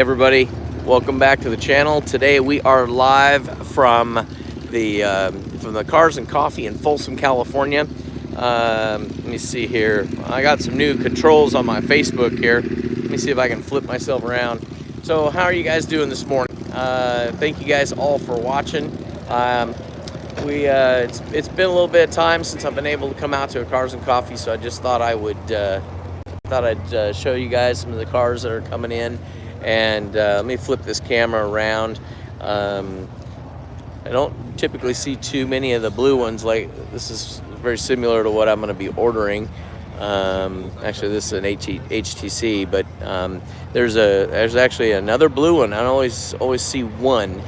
Everybody, welcome back to the channel. Today we are live from the Cars and Coffee in Folsom, California. Let me see here. I got some new controls on my Facebook here. Let me see if I can flip myself around. So how are you guys doing this morning? Thank you guys all for watching. It's been a little bit of time since I've been able to come out to a Cars and Coffee, so I just thought I'd show you guys some of the cars that are coming in. And let me flip this camera around. I don't typically see too many of the blue ones. Like, this is very similar to what I'm going to be ordering. Actually, this is an HTC, but there's actually another blue one. I always see one.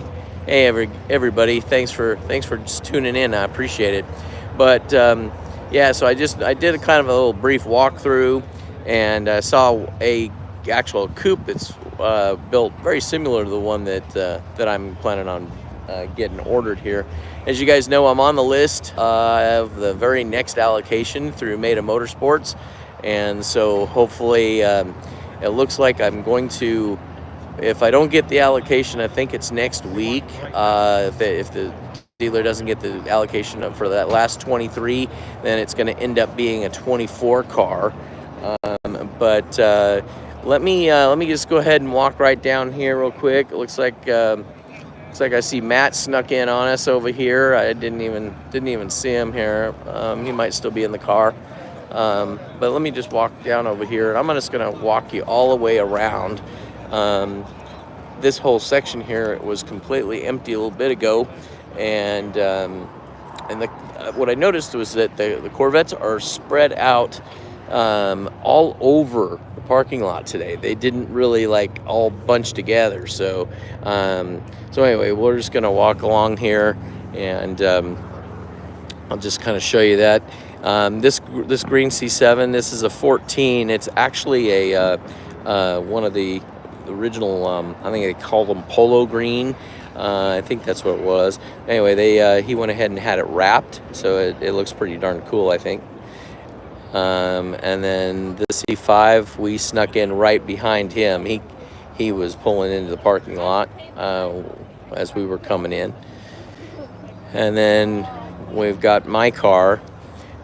Hey, everybody, thanks for just tuning in. I appreciate it. But yeah, so I did a kind of a little brief walkthrough, and I saw a actual coupe that's built very similar to the one that I'm planning on getting ordered here. As you guys know, I'm on the list of the very next allocation through Meta Motorsports, and so hopefully it looks like I'm going to, if I don't get the allocation, I think it's next week, if the dealer doesn't get the allocation for that last 23, then it's going to end up being a 24 car. But let me just go ahead and walk right down here real quick. It looks like I see Matt snuck in on us over here. I didn't even see him here. He might still be in the car. But let me just walk down over here. I'm just gonna walk you all the way around. This whole section here was completely empty a little bit ago, and what I noticed was that the Corvettes are spread out all over the parking lot today. They didn't really like all bunch together. So anyway, we're just gonna walk along here, and I'll just kind of show you that. This green C7, this is a 14. It's actually a one of the original, I think they called them polo green. I think that's what it was. Anyway, he went ahead and had it wrapped, so it looks pretty darn cool, I think. And then the C5, we snuck in right behind him. He was pulling into the parking lot as we were coming in. And then we've got my car.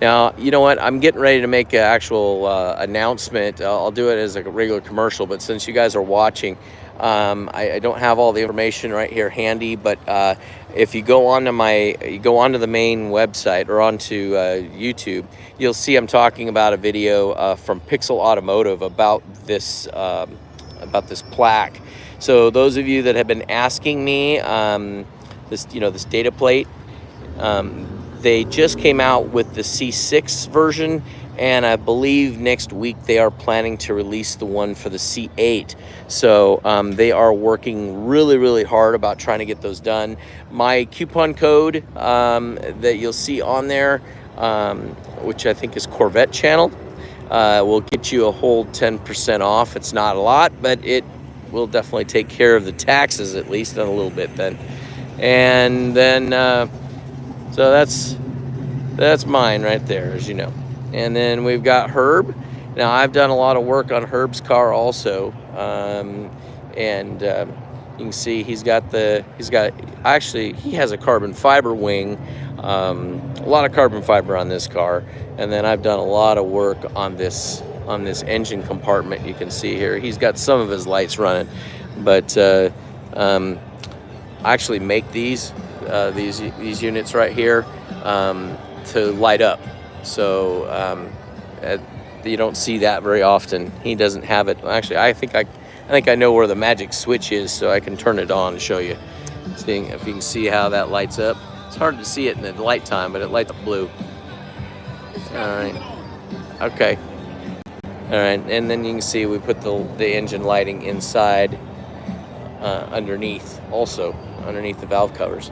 Now, you know what? I'm getting ready to make an actual announcement. I'll do it as a regular commercial, but since you guys are watching, I don't have all the information right here handy, but if you go onto the main website or onto YouTube, you'll see I'm talking about a video from Pixel Automotive about this plaque. So those of you that have been asking me this data plate, they just came out with the C6 version, and I believe next week they are planning to release the one for the C8. So they are working really, really hard about trying to get those done. My coupon code that you'll see on there, which I think is Corvette Channel, will get you a whole 10% off. It's not a lot, but it will definitely take care of the taxes, at least in a little bit then. And then, so that's mine right there, as you know. And then we've got Herb. Now, I've done a lot of work on Herb's car also, and you can see he has a carbon fiber wing, a lot of carbon fiber on this car. And then I've done a lot of work on this engine compartment. You can see here he's got some of his lights running, but I actually make these units right here to light up. So you don't see that very often. He doesn't have it. Actually, I think I know where the magic switch is, so I can turn it on and show you. Seeing if you can see how that lights up. It's hard to see it in the light time, but it lights up blue. All right. Okay. All right, and then you can see we put the engine lighting inside, underneath the valve covers.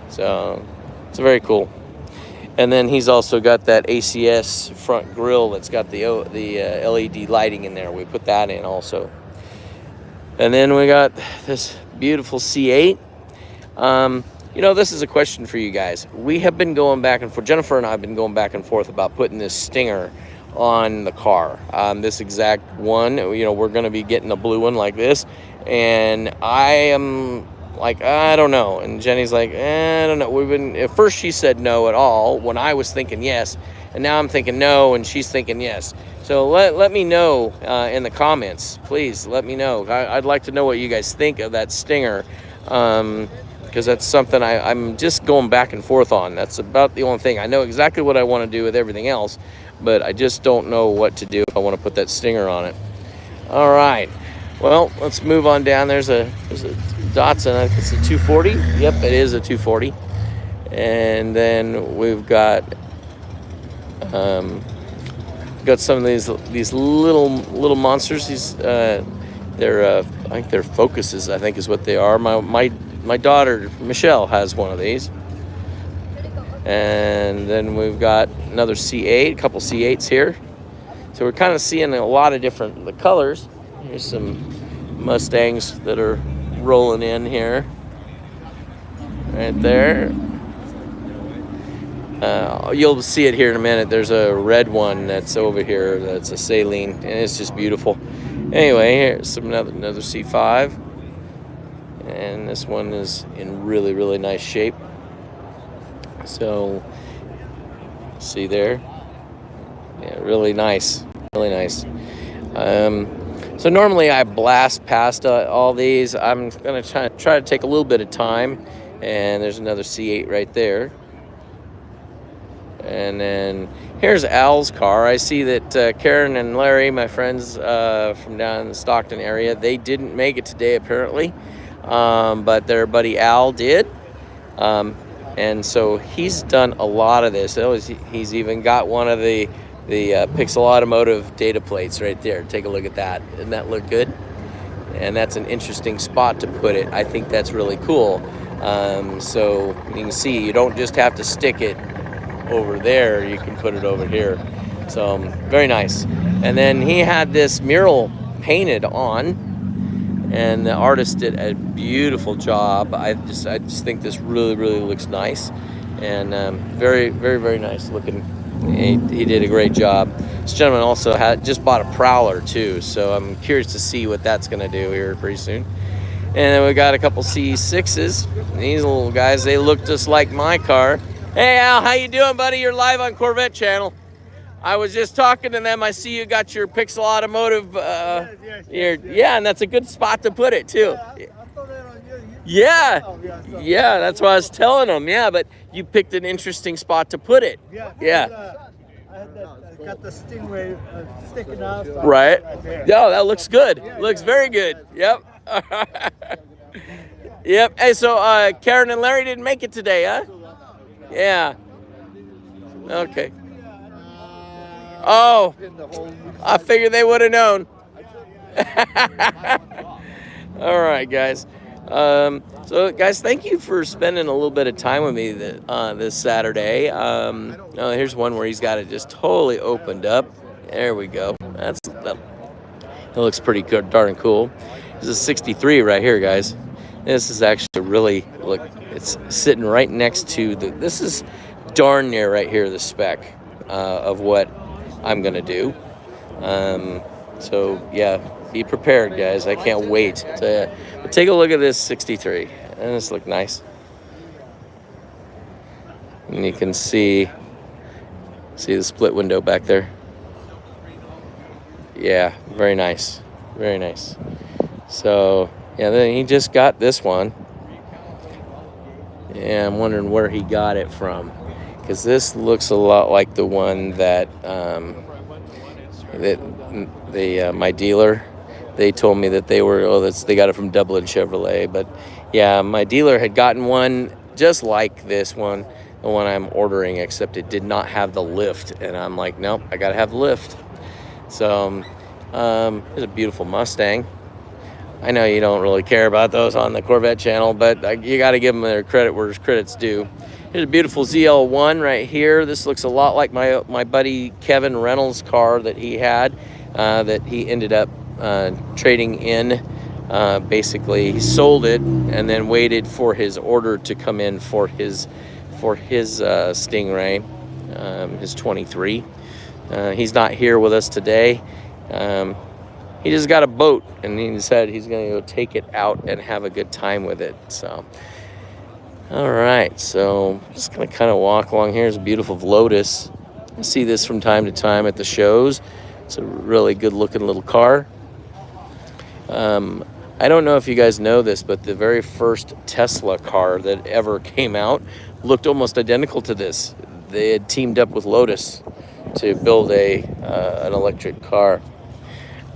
So it's very cool. And then he's also got that ACS front grille that's got the LED lighting in there. We put that in also. And then we got this beautiful C8. This is a question for you guys. We have been going back and forth. Jennifer and I have been going back and forth about putting this stinger on the car. This exact one, we're going to be getting a blue one like this, And I am like, I don't know. And Jenny's like, I don't know. At first she said no at all when I was thinking yes. And now I'm thinking no, and she's thinking yes. So let me know in the comments. Please let me know. I'd like to know what you guys think of that stinger. Because that's something I'm just going back and forth on. That's about the only thing. I know exactly what I want to do with everything else, but I just don't know what to do if I want to put that stinger on it. All right. Well, let's move on down. There's a Datsun. I think it's a 240. Yep, it is a 240. And then we've got some of these little monsters. These I think they're Focuses. I think is what they are. My daughter Michelle has one of these. And then we've got another C8, a couple C8s here. So we're kind of seeing a lot of different colors. Here's some Mustangs that are rolling in here. Right there. You'll see it here in a minute. There's a red one that's over here. That's a Saline, and it's just beautiful. Anyway, here's another C5. And this one is in really, really nice shape. So, see there? Yeah, really nice. Really nice. So normally I blast past all these. I'm going to try to take a little bit of time. And there's another C8 right there. And then here's Al's car. I see that Karen and Larry, my friends from down in the Stockton area, they didn't make it today apparently. But their buddy Al did. And so he's done a lot of this. He's even got one of the Pixel Automotive data plates right there. Take a look at that. Doesn't that look good? And that's an interesting spot to put it. I think that's really cool. So you can see you don't just have to stick it over there. You can put it over here. So very nice. And then he had this mural painted on. And the artist did a beautiful job. I just think this really, really looks nice, and very, very, very nice looking. He did a great job. This gentleman also just bought a Prowler too, so I'm curious to see what that's going to do here pretty soon. And then we got a couple C6s. These little guys, they look just like my car. Hey Al, how you doing, buddy? You're live on Corvette Channel. I was just talking to them. I see you got your Pixel Automotive. Yeah, and that's a good spot to put it too. Yeah, that's what I was telling them. Yeah, but you picked an interesting spot to put it. Yeah. I got the Stingray sticking out. Right. Yeah, that looks good. Looks very good. Yep. Yep. Hey, so Karen and Larry didn't make it today, huh? Yeah. Okay. Oh, I figured they would have known. All right, guys. So, guys, thank you for spending a little bit of time with me this Saturday. Here's one where he's got it just totally opened up. There we go. It looks pretty good, darn cool. This is a 63 right here, guys. This is actually really, look, it's sitting right next to this is darn near right here, the spec of what I'm gonna do. So yeah, be prepared, guys. I can't wait to take a look at this 63. And this look nice. And you can see the split window back there. Yeah, very nice. Very nice. So yeah, then he just got this one. Yeah, I'm wondering where he got it from, because this looks a lot like the one that my dealer, they told me that they got it from Dublin Chevrolet. But yeah, my dealer had gotten one just like this one, the one I'm ordering, except it did not have the lift, and I'm like, nope, I gotta have the lift. So here's a beautiful Mustang. I know you don't really care about those on the Corvette channel, but you got to give them their credit where credit's due. Here's a beautiful ZL1 right here. This looks a lot like my buddy Kevin Reynolds' car that he had, that he ended up trading in. Basically, he sold it and then waited for his order to come in for his Stingray, his 23. He's not here with us today. he just got a boat, and he said he's going to go take it out and have a good time with it. So, all right. So just going to kind of walk along here. There's a beautiful Lotus. I see this from time to time at the shows. It's a really good-looking little car. I don't know if you guys know this, but the very first Tesla car that ever came out looked almost identical to this. They had teamed up with Lotus to build an electric car.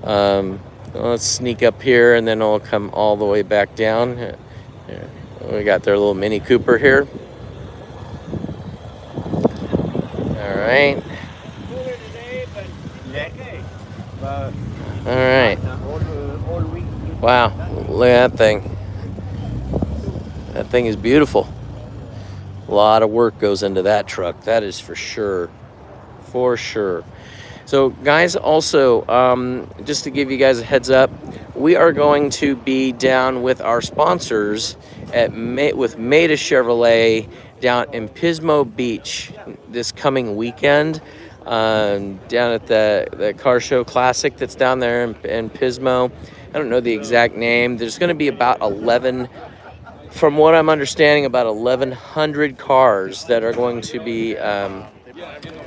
Let's sneak up here, and then I'll come all the way back down. We got their little Mini Cooper here. All right. All right. Wow, look at that thing. That thing is beautiful. A lot of work goes into that truck, that is for sure. For sure. So guys, also, just to give you guys a heads up, we are going to be down with our sponsors with Maida Chevrolet down in Pismo Beach this coming weekend, down at the Car Show Classic that's down there in Pismo. I don't know the exact name. There's going to be about 11, from what I'm understanding, about 1,100 cars that are going to be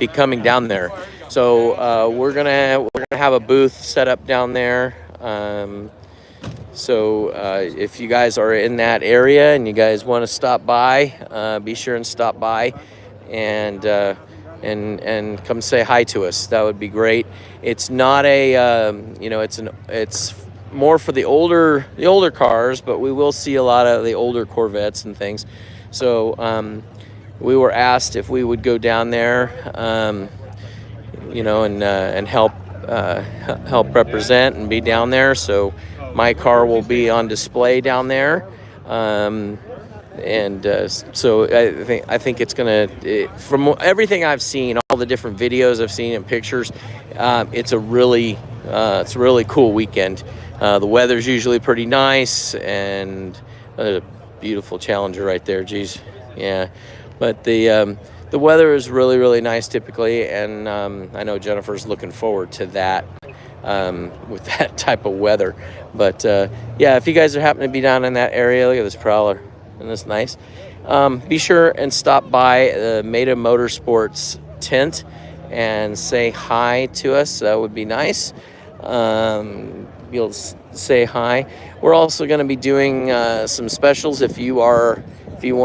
coming down there. So we're gonna have a booth set up down there. So if you guys are in that area and you guys want to stop by, be sure and stop by and come say hi to us. That would be great. It's not a it's more for the older cars, but we will see a lot of the older Corvettes and things. So we were asked if we would go down there, and help represent and be down there. So my car will be on display down there, so I think it's gonna, from everything I've seen, all the different videos I've seen and pictures, it's a really cool weekend. The weather's usually pretty nice, and a beautiful Challenger right there. Geez, yeah. But the weather is really, really nice typically, and I know Jennifer's looking forward to that with that type of weather. But yeah, if you guys are happening to be down in that area, look at this Prowler, isn't this nice? Be sure and stop by the Maida Motorsports tent and say hi to us. That would be nice. Be able to say hi. We're also going to be doing some specials if you want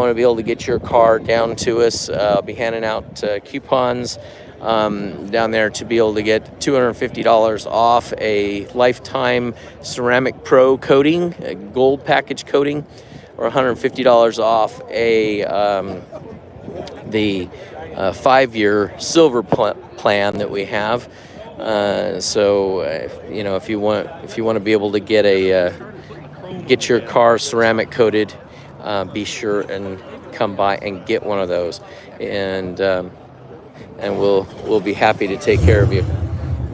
to be able to get your car down to us. I'll be handing out coupons down there to be able to get $250 off a lifetime ceramic pro coating, a gold package coating, or $150 off the 5-year silver plan that we have. So if you want to be able to get your car ceramic coated, be sure and come by and get one of those, and we'll be happy to take care of you.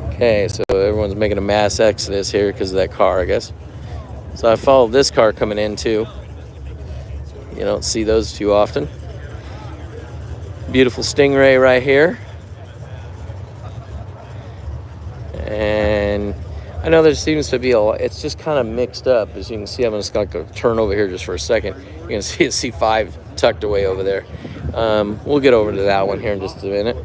Okay, so everyone's making a mass exodus here because of that car, I guess. So I followed this car coming in too. You don't see those too often. Beautiful Stingray right here. And I know there seems to be it's just kind of mixed up. As you can see, I'm just going to turn over here just for a second. You're going to see a C5 tucked away over there. We'll get over to that one here in just a minute.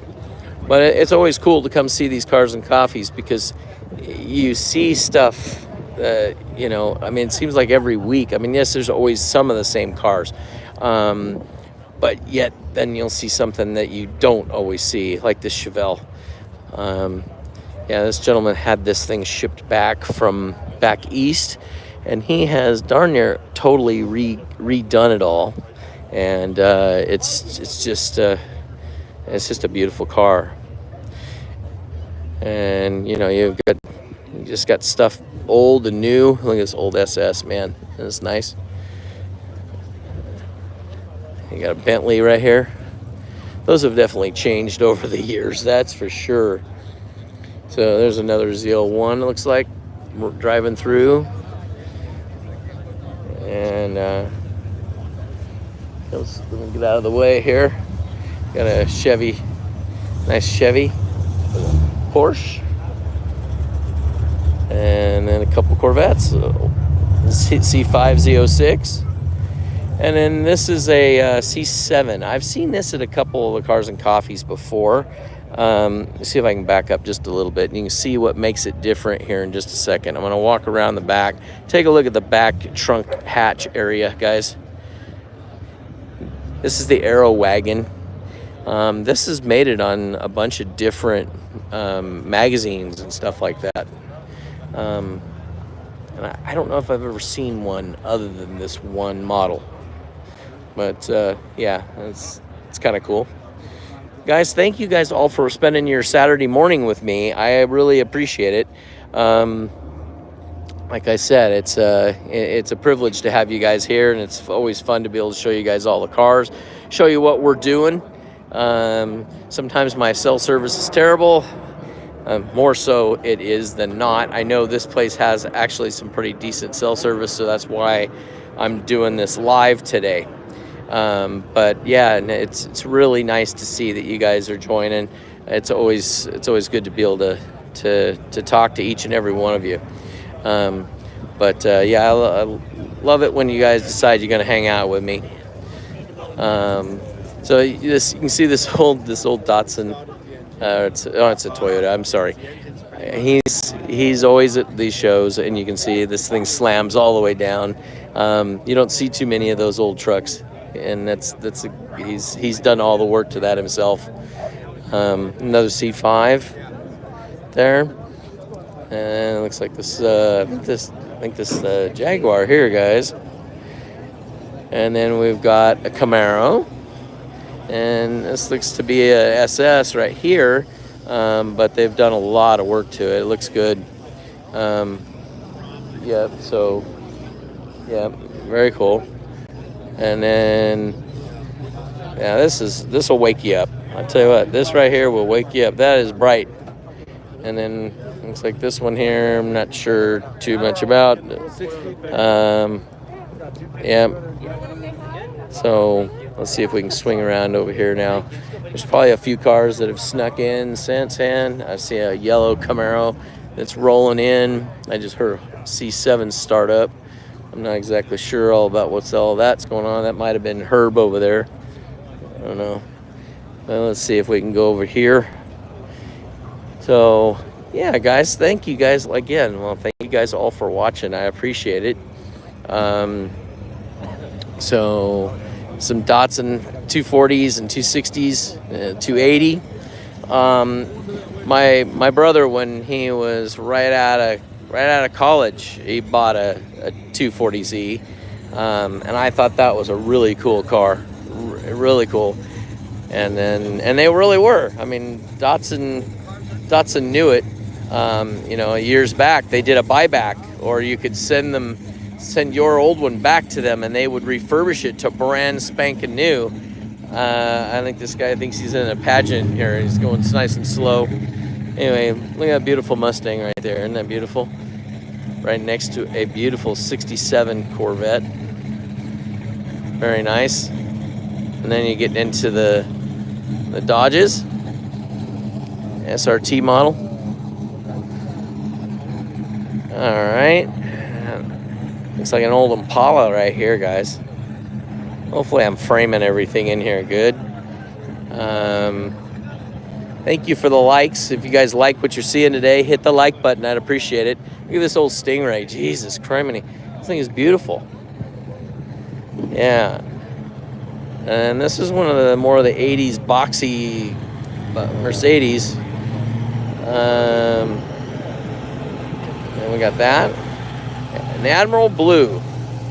But it's always cool to come see these cars and coffees because you see stuff, it seems like every week. I mean, yes, there's always some of the same cars. But yet then you'll see something that you don't always see, like this Chevelle. Yeah, this gentleman had this thing shipped back from back east, and he has darn near totally redone it all, and it's just a beautiful car. And you just got stuff old and new. Look at this old SS, man. That's nice. You got a Bentley right here. Those have definitely changed over the years, that's for sure. So there's another ZL1, it looks like, driving through. And let me get out of the way here. Got a Chevy, nice Chevy, Porsche. and then a couple Corvettes, C5 Z06, and then this is a C7. I've seen this at a couple of the Cars and Coffees before. Let's see if I can back up just a little bit. You can see what makes it different here in just a second. I'm going to walk around the back, take a look at the back trunk hatch area, guys. This is the Aero wagon. This is mated on a bunch of different magazines and stuff like that. And I don't know if I've ever seen one other than this one model. But yeah, it's kind of cool. Guys, thank you guys all for spending your Saturday morning with me. I really appreciate it. Like I said, it's a privilege to have you guys here, and it's always fun to be able to show you guys all the cars, show you what we're doing. Sometimes my cell service is terrible. More so it is than not. I know this place has actually some pretty decent cell service, so that's why I'm doing this live today. But yeah, and it's really nice to see that you guys are joining. It's always good to be able to talk to each and every one of you. But yeah, I love it when you guys decide you're going to hang out with me. So you can see this old Datsun. It's a Toyota. I'm sorry. He's always at these shows, and you can see this thing slams all the way down. You don't see too many of those old trucks. And he's done all the work to that himself. Another C5 there, and it looks like this Jaguar here, guys. And then we've got a Camaro, and this looks to be a SS right here, but they've done a lot of work to it. It looks good. Yeah, so yeah, very cool. And then, yeah, this will wake you up. I'll tell you what, this right here will wake you up. That is bright. And then looks like this one here, I'm not sure too much about. Yeah. So let's see if we can swing around over here now. There's probably a few cars that have snuck in since, and I see a yellow Camaro that's rolling in. I just heard a C7 start up. I'm not exactly sure all about what's all that's going on. That might have been Herb over there. I don't know. Well, let's see if we can go over here. So, yeah, guys, thank you guys again. Well, thank you guys all for watching. I appreciate it. So, some Datsun 240s and 260s, 280. My brother, when he was right out of college, he bought a 240Z, and I thought that was a really cool car, really cool. And they really were. I mean, Datsun knew it. You know, years back they did a buyback, or you could send your old one back to them, and they would refurbish it to brand spanking new. I think this guy thinks he's in a pageant here. He's going nice and slow. Anyway, look at that beautiful Mustang right there. Isn't that beautiful? Right next to a beautiful 67 Corvette. Very nice. And then you get into the Dodges. SRT model. All right. Looks like an old Impala right here, guys. Hopefully I'm framing everything in here good. Thank you for the likes. If you guys like what you're seeing today, hit the like button. I'd appreciate it. Look at this old Stingray. Jesus criminy. This thing is beautiful. Yeah. And this is one of the more of the 80s boxy Mercedes. And we got that. An Admiral Blue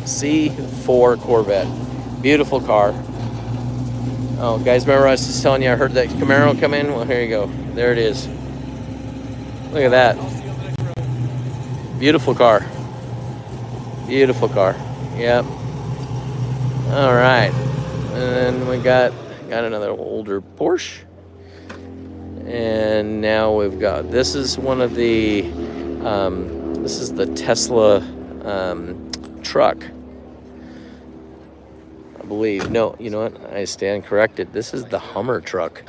C4 Corvette. Beautiful car. Oh, guys, remember I was just telling you I heard that Camaro come in? Well, here you go. There it is. Look at that. Beautiful car. Beautiful car. Yep. All right. And then we got another older Porsche. And now we've got, this is one of the, this is the Tesla truck. I believe. No, you know what? I stand corrected. This is the Hummer truck.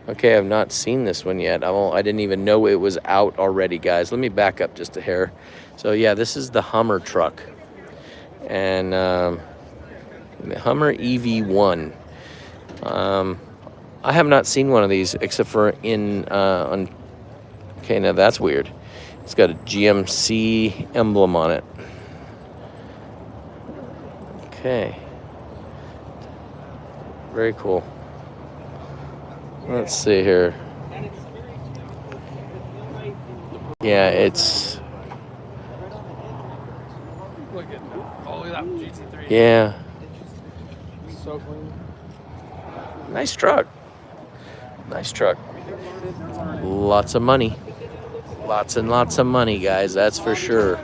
Okay, I've not seen this one yet. I didn't even know it was out already, guys. Let me back up just a hair. So yeah, this is the Hummer truck, and the Hummer EV1. I have not seen one of these except for on. Okay, now that's weird. It's got a GMC emblem on it. Okay. Very cool. Let's see here. Yeah, it's. Look at that GT3. Yeah. So clean. Nice truck. Nice truck. Lots of money. Lots and lots of money, guys. That's for sure.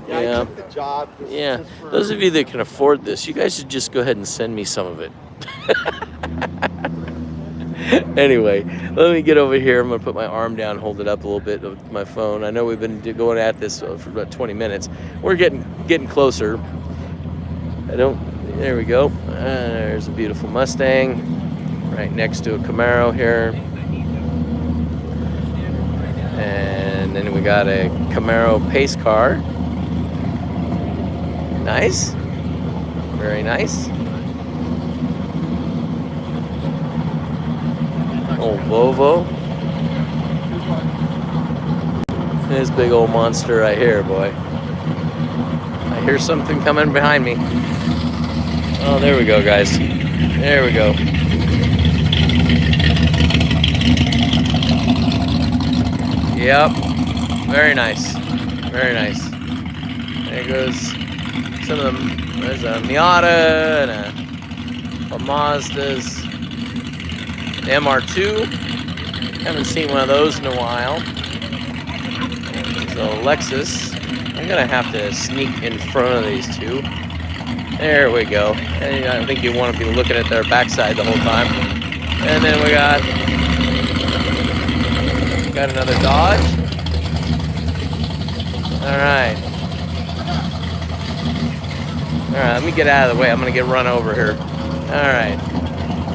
Yeah. Yeah. Those of you that can afford this, you guys should just go ahead and send me some of it. Anyway, let me get over here. I'm going to put my arm down, hold it up a little bit with my phone. I know we've been going at this for about 20 minutes. We're getting closer. There we go. There's a beautiful Mustang right next to a Camaro here. And then we got a Camaro pace car. Nice. Very nice. Old Volvo. This big old monster right here, boy. I hear something coming behind me. Oh, there we go, guys. There we go. Yep. Very nice. Very nice. There goes some of them. There's a Miata and a Mazda's MR2. Haven't seen one of those in a while. So Lexus. I'm gonna have to sneak in front of these two. There we go. And I think you want to be looking at their backside the whole time. And then we got another Dodge. All right. Let me get out of the way. I'm gonna get run over here. All right.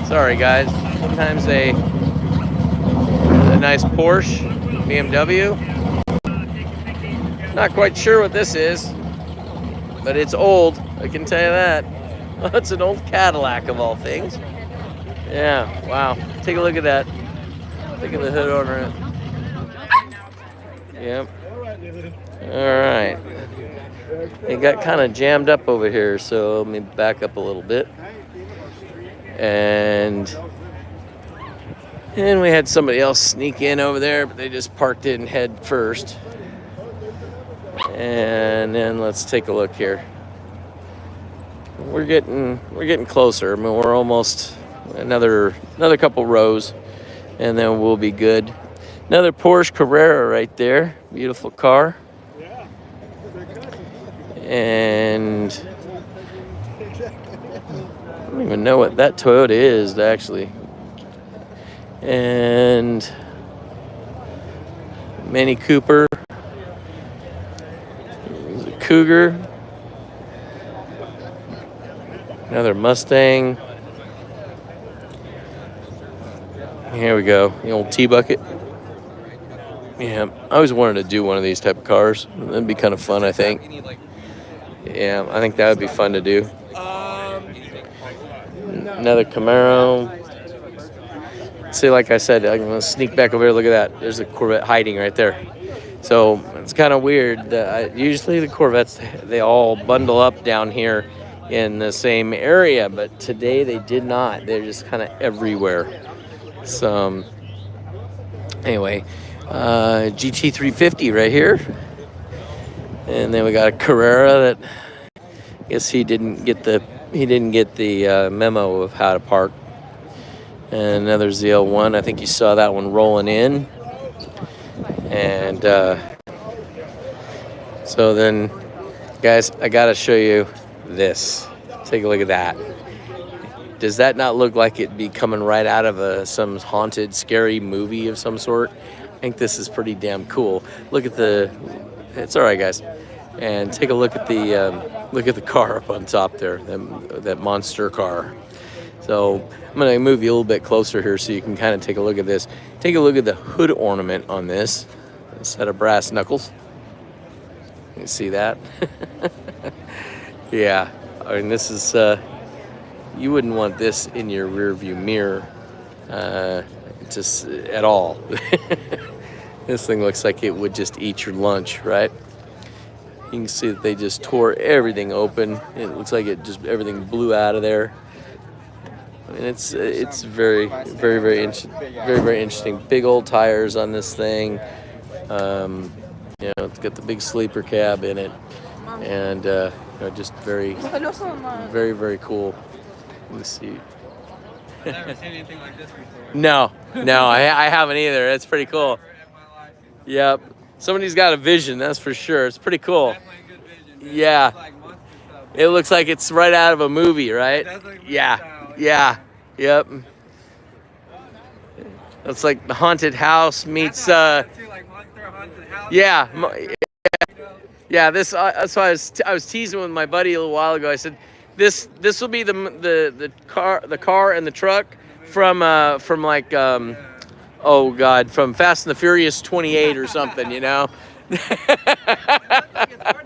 Sorry, guys. Sometimes a nice Porsche, BMW. Not quite sure what this is, but it's old. I can tell you that. It's an old Cadillac of all things. Yeah. Wow. Take a look at that. Look at the hood on it. Yep. All right. It got kind of jammed up over here, so let me back up a little bit. And we had somebody else sneak in over there, but they just parked in head first. And then let's take a look here. We're getting closer. I mean, we're almost another couple rows, and then we'll be good. Another Porsche Carrera right there. Beautiful car. And I don't even know what that Toyota is, actually. And Mini Cooper. There's a Cougar. Another Mustang. Here we go. The old T-Bucket. Yeah, I always wanted to do one of these type of cars. That'd be kind of fun, I think. Yeah, I think that would be fun to do. Another Camaro. See, like I said, I'm going to sneak back over here. Look at that. There's a Corvette hiding right there. So it's kind of weird. Usually the Corvettes, they all bundle up down here in the same area, but today they did not. They're just kind of everywhere. So anyway, GT350 right here. And then we got a Carrera that I guess he didn't get the memo of how to park. And another ZL1. I think you saw that one rolling in. And so then, guys, I gotta show you this. Take a look at that. Does that not look like it'd be coming right out of some haunted, scary movie of some sort? I think this is pretty damn cool. Look at it's all right, guys. And take a look at the car up on top there, that monster car. So I'm going to move you a little bit closer here so you can kind of take a look at this. Take a look at the hood ornament on this. A set of brass knuckles. You see that? Yeah. I mean, this is, you wouldn't want this in your rear view mirror just at all. This thing looks like it would just eat your lunch, right? You can see that they just tore everything open. It looks like it just, everything blew out of there. I mean, it's very interesting. Big old tires on this thing. You know, it's got the big sleeper cab in it, and you know, just very cool. Let me see. I've never seen anything like this before. No, I haven't either. It's pretty cool. Yep. Somebody's got a vision, that's for sure. It's pretty cool. Definitely a good vision, man. Yeah. It's like monster stuff. It looks like it's right out of a movie, right? It does look movie Yeah. style, Yeah. Yep. It's like the haunted house meets That's too, like Monster Haunted House. yeah. You know? Yeah, this that's why I was teasing with my buddy a little while ago. I said this will be the car and the truck from like oh God, from Fast and the Furious 28 or something, you know. It's hard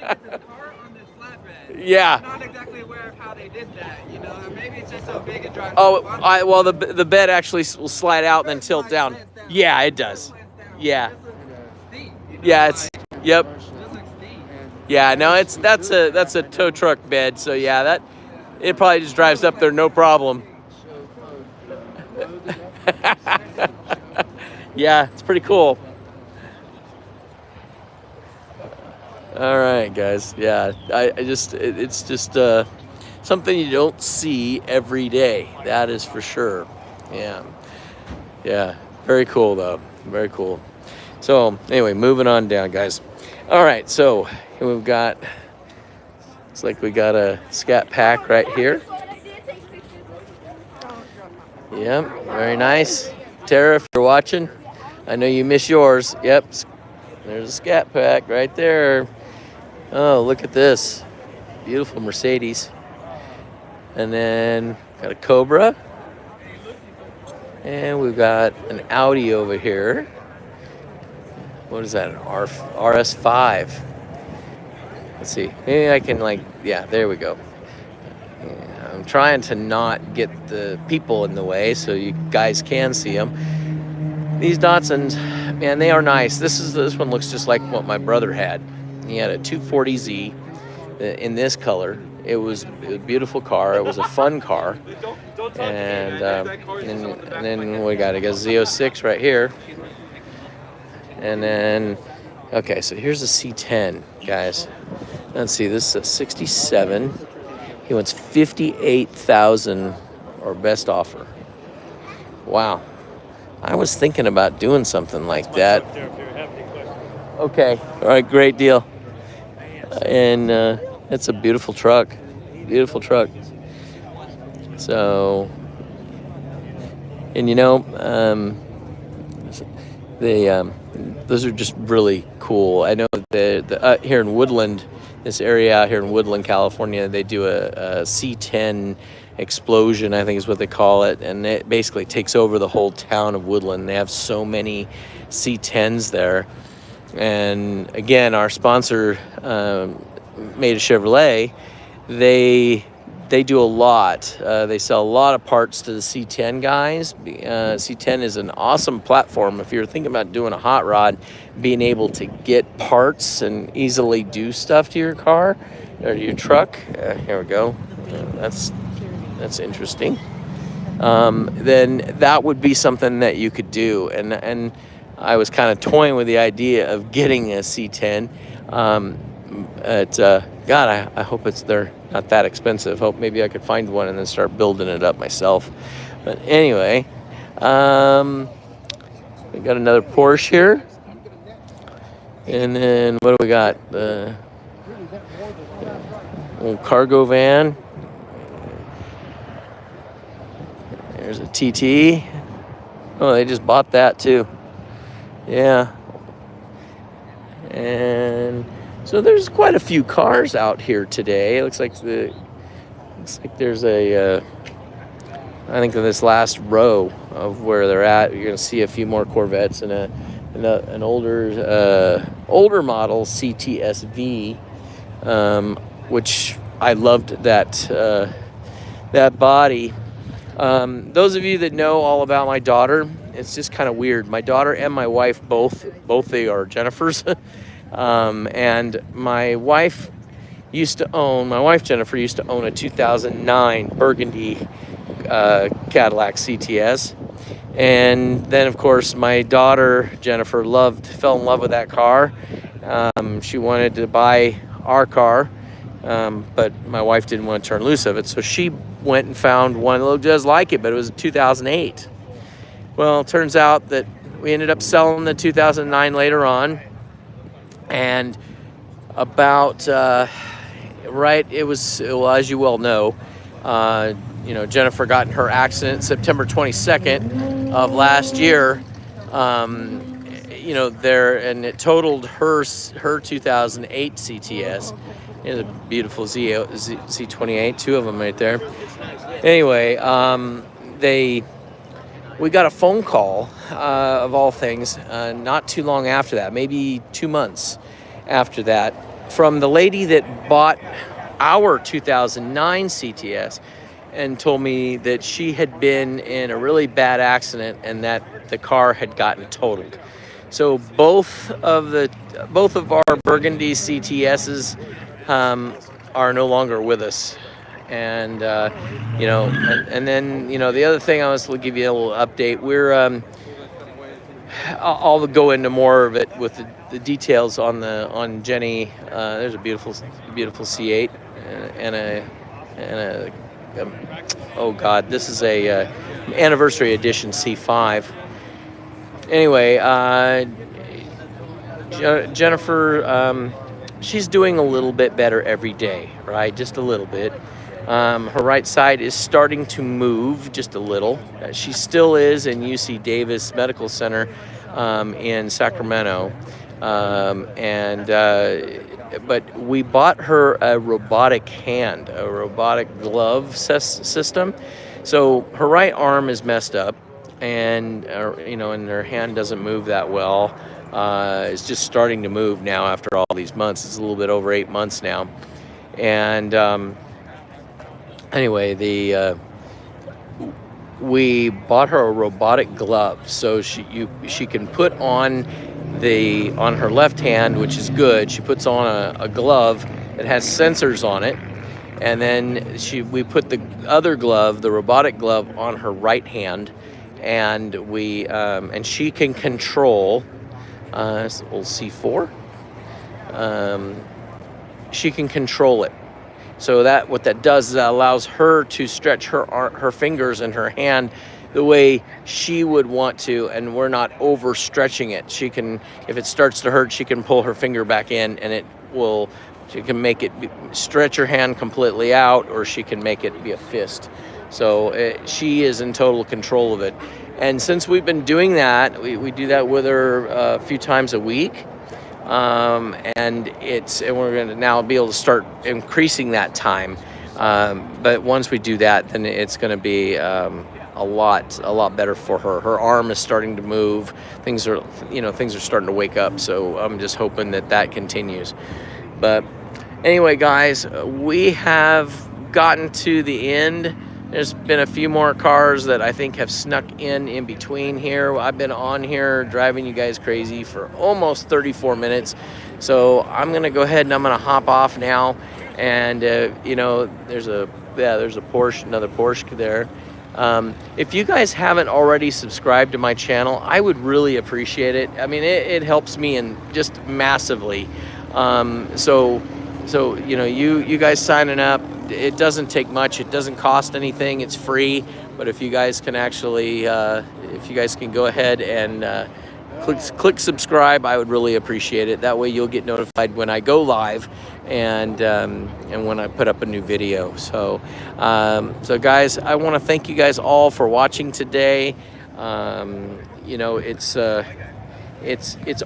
to get to the car on this flatbed. Yeah. I'm not exactly aware of how they did that, you know. Maybe it's just so big it drives. Oh, well the bed actually will slide out and then tilt down. Yeah, it does. Yeah. Yeah, it's yep. Yeah, no, that's a tow truck bed, so yeah, that it probably just drives up there no problem. Yeah, it's pretty cool. All right, guys. Yeah, it's just something you don't see every day. That is for sure. Yeah. Yeah. Very cool though. Very cool. So anyway, moving on down, guys. All right, so we've got, it's like we got a Scat Pack right here. Yep, very nice. Tara, if you're watching, I know you miss yours. Yep, there's a Scat Pack right there. Oh, look at this. Beautiful Mercedes. And then got a Cobra. And we've got an Audi over here. What is that, an RS5? Let's see, maybe I can yeah, there we go. Yeah, I'm trying to not get the people in the way so you guys can see them. These Datsuns, man, they are nice. This one looks just like what my brother had. He had a 240Z in this color. It was a beautiful car. It was a fun car. And then we got a Z06 right here. And then, okay, so here's a C10, guys. Let's see, this is a 67. He wants 58,000 or best offer. Wow. I was thinking about doing something like that. Okay, all right, great deal. And it's a beautiful truck. Beautiful truck. So, and you know, those are just really cool. I know that here in Woodland, this area out here in Woodland, California, they do a C10 explosion, I think is what they call it, and it basically takes over the whole town of Woodland. They have so many C10s there. And again, our sponsor, Made a Chevrolet, they do a lot. They sell a lot of parts to the C10 guys. C10 is an awesome platform if you're thinking about doing a hot rod, being able to get parts and easily do stuff to your car or your truck. Here we go. That's interesting. Then that would be something that you could do. And I was kind of toying with the idea of getting a C10. God, I hope they're not that expensive. Hope maybe I could find one and then start building it up myself. But anyway, we got another Porsche here. And then what do we got? The old cargo van. There's a TT. Oh, they just bought that too. Yeah. And so there's quite a few cars out here today. It looks like there's a I think in this last row of where they're at, you're going to see a few more Corvettes and an older model CTSV, which I loved that body. Those of you that know all about my daughter, it's just kind of weird. My daughter and my wife both they are Jennifers, and my wife Jennifer used to own a 2009 Burgundy Cadillac CTS, and then of course my daughter Jennifer fell in love with that car. She wanted to buy our car, but my wife didn't want to turn loose of it, so she went and found one that looked just like it, but it was a 2008. Well, it turns out that we ended up selling the 2009 later on, and about as you well know, Jennifer got in her accident September 22nd of last year. And it totaled her 2008 CTS. It's a beautiful Z28, two of them right there. Anyway, we got a phone call, of all things, not too long after that, maybe 2 months after that, from the lady that bought our 2009 CTS and told me that she had been in a really bad accident and that the car had gotten totaled. So both of our Burgundy CTSs are no longer with us. And and then the other thing I was to give you a little update. We're I'll go into more of it with the details on Jenny. There's a beautiful C8 and a oh God, this is a anniversary edition C5. Anyway, Jennifer, she's doing a little bit better every day, right? Just a little bit. Her right side is starting to move just a little. She still is in UC Davis Medical Center in Sacramento. But we bought her a robotic glove system. So her right arm is messed up, and and her hand doesn't move that well. It's just starting to move now after all these months. It's a little bit over 8 months now, and anyway, we bought her a robotic glove, so she can put on her left hand, which is good. She puts on a glove that has sensors on it, and then we put the other glove, the robotic glove, on her right hand, and she can control this old C4. She can control it. So what that does is that allows her to stretch her fingers and her hand the way she would want to, and we're not overstretching it. She can, if it starts to hurt, she can pull her finger back in, and she can make it stretch her hand completely out, or she can make it be a fist. So she is in total control of it. And since we've been doing that, we do that with her a few times a week. And we're going to now be able to start increasing that time. But once we do that, then it's going to be a lot better for her. Her arm is starting to move. Things are starting to wake up. So I'm just hoping that continues. But anyway, guys, we have gotten to the end. There's been a few more cars that I think have snuck in between here. I've been on here driving you guys crazy for almost 34 minutes. So I'm going to go ahead and I'm going to hop off now. And, there's a Porsche, another Porsche there. If you guys haven't already subscribed to my channel, I would really appreciate it. I mean, it helps me just massively. So you guys signing up, it doesn't take much. It doesn't cost anything. It's free. But if you guys can actually, go ahead and click subscribe, I would really appreciate it. That way you'll get notified when I go live and when I put up a new video. So guys, I want to thank you guys all for watching today. It's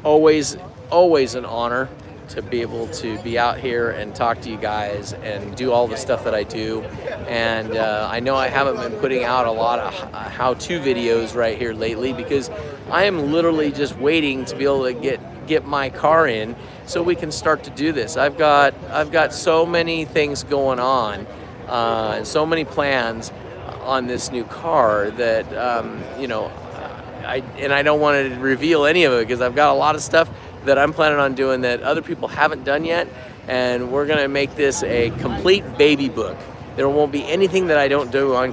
always an honor to be able to be out here and talk to you guys and do all the stuff that I do. And I know I haven't been putting out a lot of how-to videos right here lately because I am literally just waiting to be able to get my car in so we can start to do this. I've got so many things going on and so many plans on this new car that you know, I don't want to reveal any of it because I've got a lot of stuff that I'm planning on doing that other people haven't done yet, and we're gonna make this a complete baby book. There won't be anything that I don't do on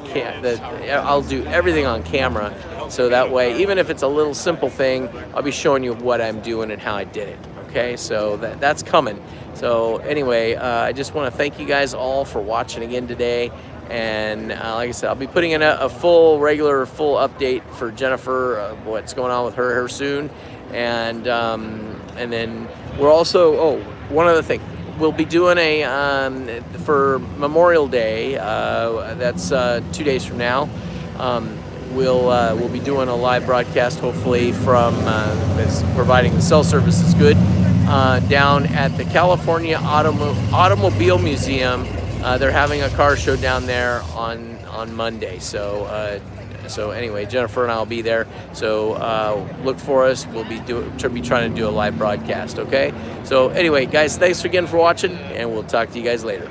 I'll do everything on camera, so that way, even if it's a little simple thing, I'll be showing you what I'm doing and how I did it. Okay, so that's coming. So anyway, I just want to thank you guys all for watching again today. And like I said, I'll be putting in a full update for Jennifer, what's going on with her soon. And then we're also, one other thing, we'll be doing for Memorial Day, that's 2 days from now, we'll be doing a live broadcast, hopefully from, providing the cell service is good, down at the California Automobile Museum. They're having a car show down there on Monday. So anyway, Jennifer and I will be there. So look for us. We'll be trying to do a live broadcast. Okay. So anyway, guys, thanks again for watching, and we'll talk to you guys later.